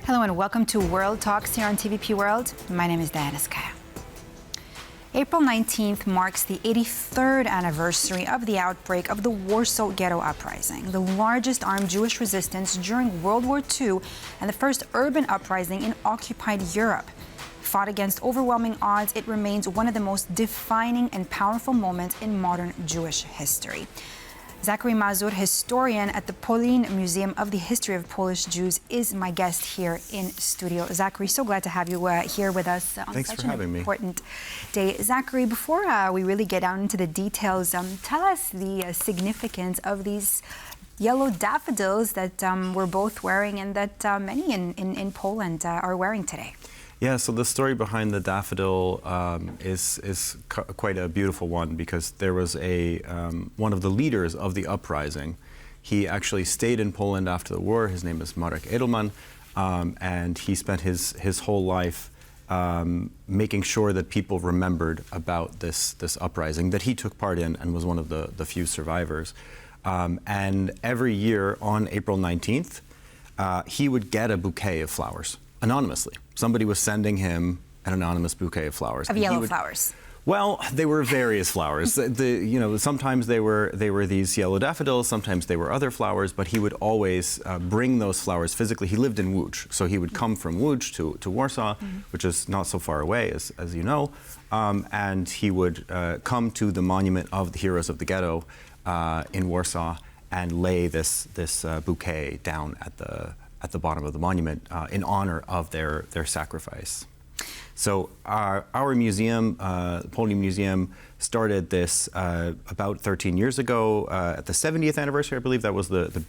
Hello and welcome to World Talks here on TVP World. My name is Skaya. April 19th marks the 83rd anniversary of the outbreak of the Warsaw Ghetto Uprising, the largest armed Jewish resistance during World War II and the first urban uprising in occupied Europe. Fought against overwhelming odds, it remains one of the most defining and powerful moments in modern Jewish history. Zachary Mazur, historian at the POLIN Museum of the History of Polish Jews, is my guest here in studio. Zachary, so glad to have you here with us on Thanks such for an having me. important day. Zachary, before we really get down into the details, tell us the significance of these yellow daffodils that we're both wearing and that many in Poland are wearing today. Yeah, so the story behind the daffodil is quite a beautiful one, because there was one of the leaders of the uprising. He actually stayed in Poland after the war. His name is Marek Edelman, and he spent his whole life making sure that people remembered about this uprising that he took part in and was one of the few survivors. And every year on April 19th, he would get a bouquet of flowers anonymously. Somebody was sending him an anonymous bouquet of flowers. Of yellow flowers. Well, they were various flowers. Sometimes they were these yellow daffodils, sometimes they were other flowers, but he would always bring those flowers physically. He lived in Łódź, so he would come from Łódź to Warsaw, which is not so far away, as you know, and he would come to the monument of the heroes of the ghetto in Warsaw and lay this bouquet down at the bottom of the monument in honor of their sacrifice. So our museum, the POLIN Museum, started this about 13 years ago at the 70th anniversary. I believe that was the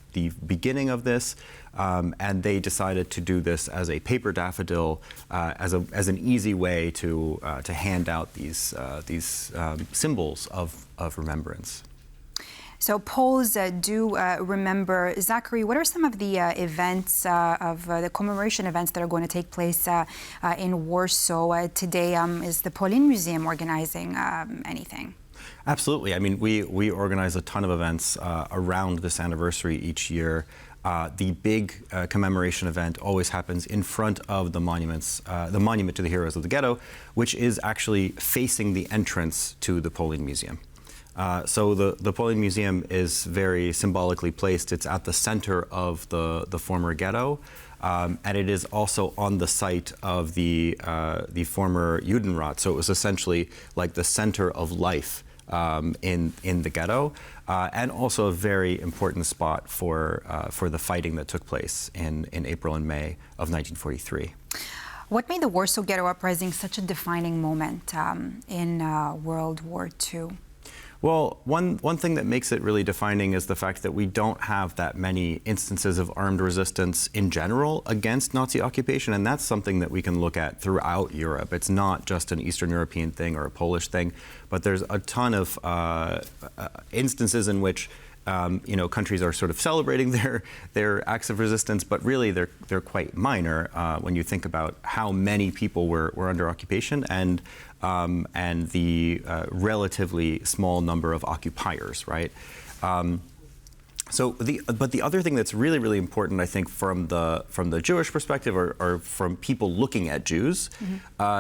beginning of this, and they decided to do this as a paper daffodil as an easy way to hand out these symbols of remembrance. So Poles do remember. Zachary, what are some of the events of the commemoration events that are going to take place in Warsaw today? Is the POLIN Museum organizing anything? Absolutely. I mean, we organize a ton of events around this anniversary each year. The big commemoration event always happens in front of the monuments, the monument to the heroes of the ghetto, which is actually facing the entrance to the POLIN Museum. So the POLIN Museum is very symbolically placed. It's at the center of the former ghetto, and it is also on the site of the former Judenrat. So it was essentially like the center of life in the ghetto, and also a very important spot for the fighting that took place in April and May of 1943. What made the Warsaw Ghetto Uprising such a defining moment in World War II? Well, one thing that makes it really defining is the fact that we don't have that many instances of armed resistance in general against Nazi occupation, and that's something that we can look at throughout Europe. It's not just an Eastern European thing or a Polish thing, but there's a ton of instances in which countries are sort of celebrating their acts of resistance, but really they're quite minor when you think about how many people were under occupation and the relatively small number of occupiers, right? But the other thing that's really, really important, I think, from the Jewish perspective or from people looking at Jews,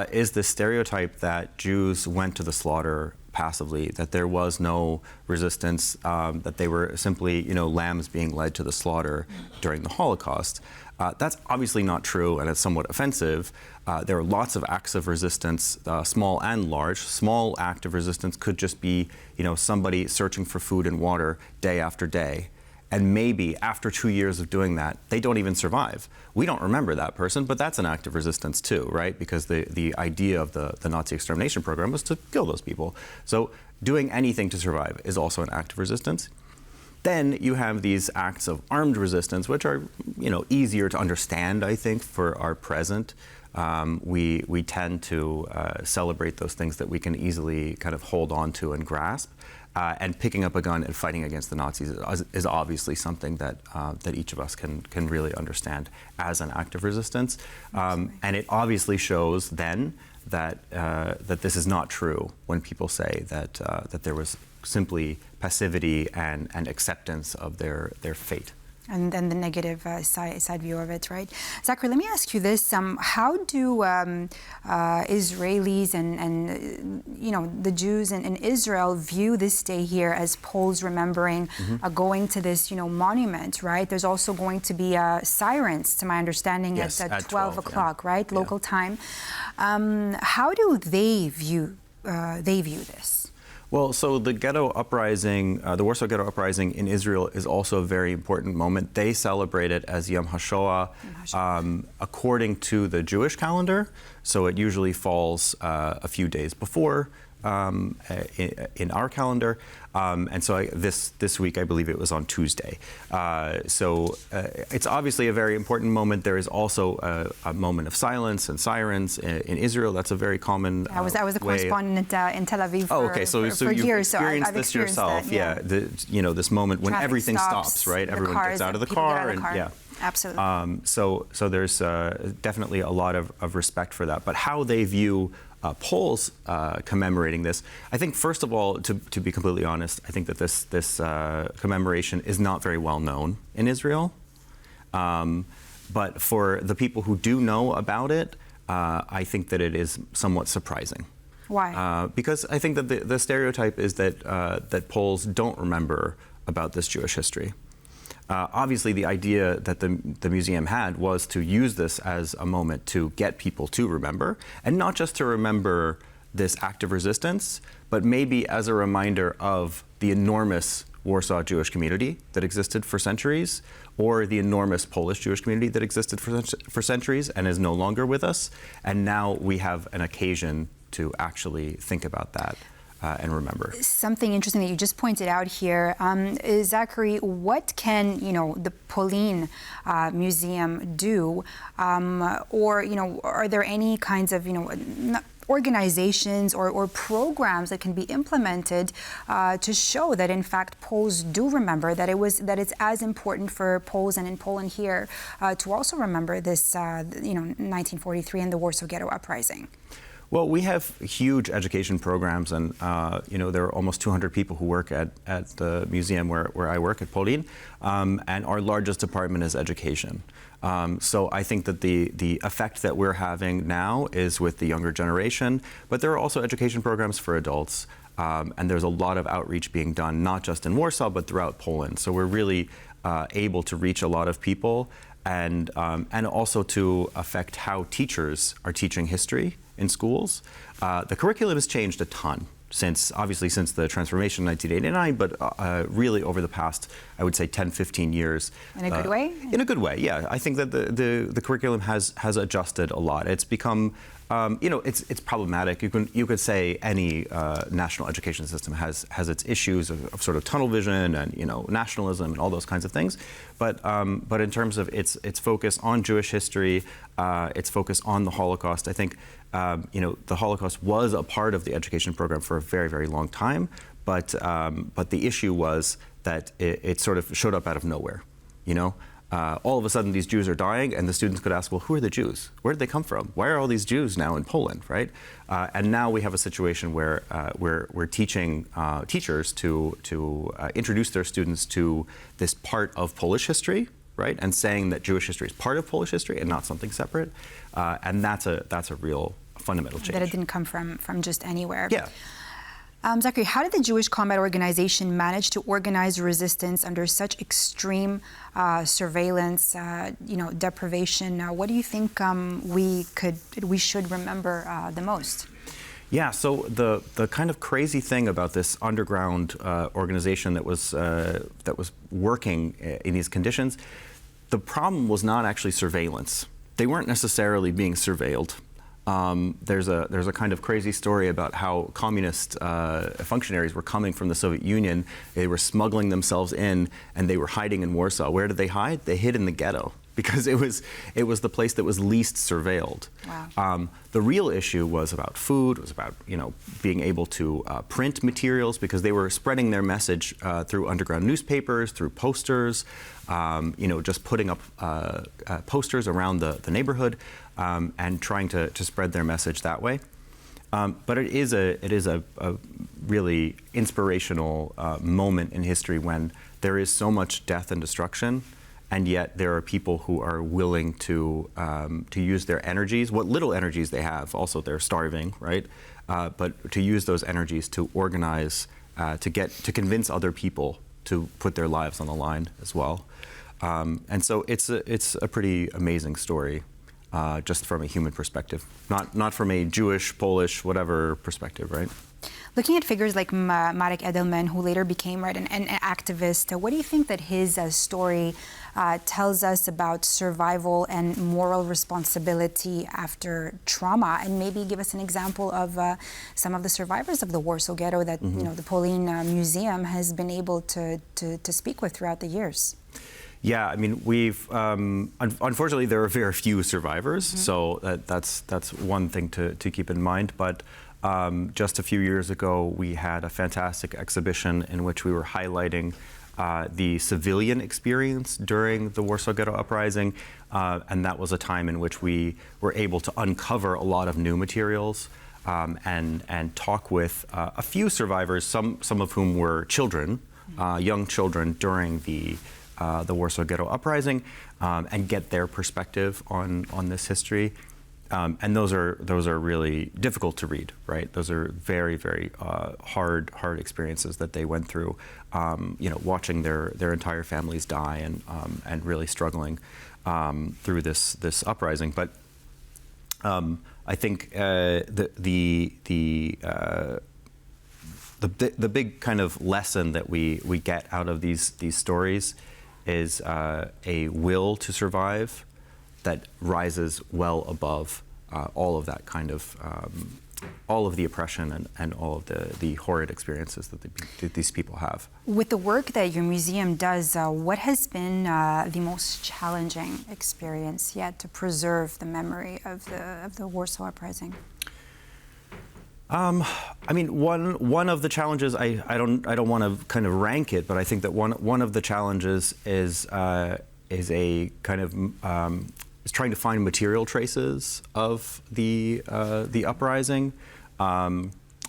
is the stereotype that Jews went to the slaughter passively, that there was no resistance, that they were simply, lambs being led to the slaughter during the Holocaust. That's obviously not true, and it's somewhat offensive. There are lots of acts of resistance, small and large. Small act of resistance could just be, somebody searching for food and water day after day. And maybe after 2 years of doing that, they don't even survive. We don't remember that person, but that's an act of resistance too, right? Because the idea of the Nazi extermination program was to kill those people. So doing anything to survive is also an act of resistance. Then you have these acts of armed resistance, which are, easier to understand, I think, for our present. We tend to celebrate those things that we can easily kind of hold on to and grasp. And picking up a gun and fighting against the Nazis is obviously something that each of us can really understand as an act of resistance. And it obviously shows then that this is not true when people say that there was simply passivity and acceptance of their fate. And then the negative side view of it, right? Zachary, let me ask you this: how do Israelis and the Jews in Israel view this day here as Poles remembering going to this monument, right? There's also going to be sirens, to my understanding, yes, at 12 o'clock, yeah. right, local time. How do they view this? Well, so the ghetto uprising, the Warsaw Ghetto Uprising in Israel is also a very important moment. They celebrate it as Yom HaShoah according to the Jewish calendar. So it usually falls a few days before in our calendar. And so this week, I believe it was on Tuesday. So it's obviously a very important moment. There is also a moment of silence and sirens in Israel. That's a very common I was a correspondent in Tel Aviv for you've years, so experienced I've this experienced yourself. that, yeah. This moment when Traffic everything stops, right? Everyone gets out of the car. Absolutely. So there's definitely a lot of respect for that. But how they view Poles commemorating this, I think, first of all, to be completely honest, I think that this commemoration is not very well known in Israel. But for the people who do know about it, I think that it is somewhat surprising. Why? Because I think that the stereotype is that Poles don't remember about this Jewish history. Obviously, the idea that the museum had was to use this as a moment to get people to remember, and not just to remember this act of resistance, but maybe as a reminder of the enormous Warsaw Jewish community that existed for centuries, or the enormous Polish Jewish community that existed for centuries and is no longer with us. And now we have an occasion to actually think about that. And remember. Something interesting that you just pointed out here is, Zachary, what can the POLIN Museum do, or are there any kinds of organizations or programs that can be implemented to show that in fact Poles do remember, that it's as important for Poles and in Poland here to also remember this 1943 and the Warsaw Ghetto Uprising? Well, we have huge education programs, and there are almost 200 people who work at the museum where I work at POLIN, and our largest department is education. So I think that the effect that we're having now is with the younger generation, but there are also education programs for adults, and there's a lot of outreach being done, not just in Warsaw, but throughout Poland. So we're really able to reach a lot of people, and also to affect how teachers are teaching history in schools. The curriculum has changed a ton since the transformation in 1989, but really over the past, I would say, 10, 15 years. In a good way? In a good way, yeah. I think that the curriculum has adjusted a lot. It's become, it's problematic. You could say any national education system has its issues of sort of tunnel vision and nationalism and all those kinds of things. But in terms of its focus on Jewish history, its focus on the Holocaust, I think the Holocaust was a part of the education program for a very, very long time. But the issue was that it sort of showed up out of nowhere. All of a sudden, these Jews are dying, and the students could ask, well, who are the Jews? Where did they come from? Why are all these Jews now in Poland, right? And now we have a situation where we're teaching teachers to introduce their students to this part of Polish history, right? And saying that Jewish history is part of Polish history and not something separate. And that's a real fundamental change. That it didn't come from just anywhere. Yeah. Zachary, how did the Jewish Combat Organization manage to organize resistance under such extreme surveillance, deprivation? What do you think we should remember the most? Yeah, so the kind of crazy thing about this underground organization that was working in these conditions, the problem was not actually surveillance. They weren't necessarily being surveilled. There's a kind of crazy story about how communist functionaries were coming from the Soviet Union. They were smuggling themselves in, and they were hiding in Warsaw. Where did they hide? They hid in the ghetto, because it was the place that was least surveilled. Wow. The real issue was about food. It was about being able to print materials, because they were spreading their message through underground newspapers, through posters, just putting up posters around the neighborhood, and trying to spread their message that way. But it is a really inspirational moment in history when there is so much death and destruction, and yet there are people who are willing to use their energies, what little energies they have. Also, they're starving, right? But to use those energies to organize, to convince other people to put their lives on the line as well. And so it's a pretty amazing story, just from a human perspective, not from a Jewish, Polish, whatever perspective, right? Looking at figures like Marek Edelman, who later became an activist, what do you think that his story tells us about survival and moral responsibility after trauma? And maybe give us an example of some of the survivors of the Warsaw Ghetto that the POLIN Museum has been able to speak with throughout the years. Yeah, I mean, we've unfortunately there are very few survivors, so that's one thing to keep in mind. But just a few years ago, we had a fantastic exhibition in which we were highlighting the civilian experience during the Warsaw Ghetto Uprising, and that was a time in which we were able to uncover a lot of new materials and talk with a few survivors, some of whom were children, young children during the Warsaw Ghetto Uprising, and get their perspective on this history. And those are really difficult to read, right? Those are very, very hard experiences that they went through. Watching their entire families die and really struggling through this uprising. But I think the big kind of lesson that we get out of these stories is a will to survive that rises well above all of that kind of, all of the oppression and all of the horrid experiences that these people have. With the work that your museum does, what has been the most challenging experience yet to preserve the memory of the Warsaw Uprising? I mean, one of the challenges, I don't want to kind of rank it, but I think that one of the challenges is a kind of is trying to find material traces of the uprising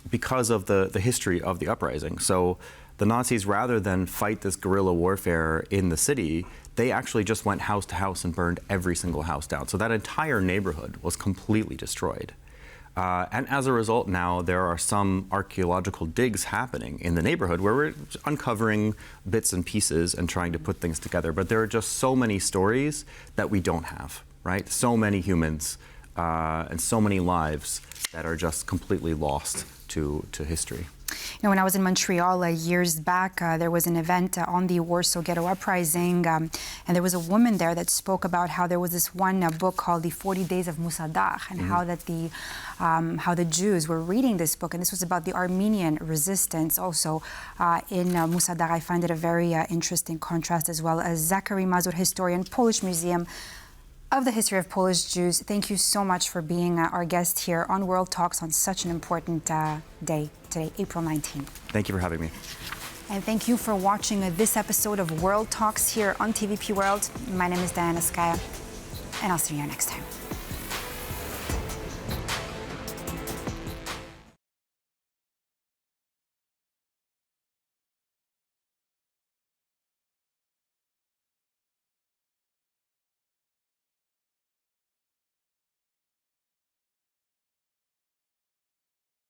because of the history of the uprising. So the Nazis, rather than fight this guerrilla warfare in the city, they actually just went house to house and burned every single house down. So that entire neighborhood was completely destroyed. And as a result, now there are some archaeological digs happening in the neighborhood where we're uncovering bits and pieces and trying to put things together. But there are just so many stories that we don't have, right? So many humans and so many lives that are just completely lost to history. You know, when I was in Montreal years back, there was an event on the Warsaw Ghetto Uprising, and there was a woman there that spoke about how there was this one book called The 40 Days of Musadach, and how the Jews were reading this book, and this was about the Armenian resistance also in Musadach. I find it a very interesting contrast as well. As Zachary Mazur, historian, Polish Museum of the History of Polish Jews, thank you so much for being our guest here on World Talks on such an important day today, April 19th. Thank you for having me. And thank you for watching this episode of World Talks here on TVP World. My name is Skaya, and I'll see you next time.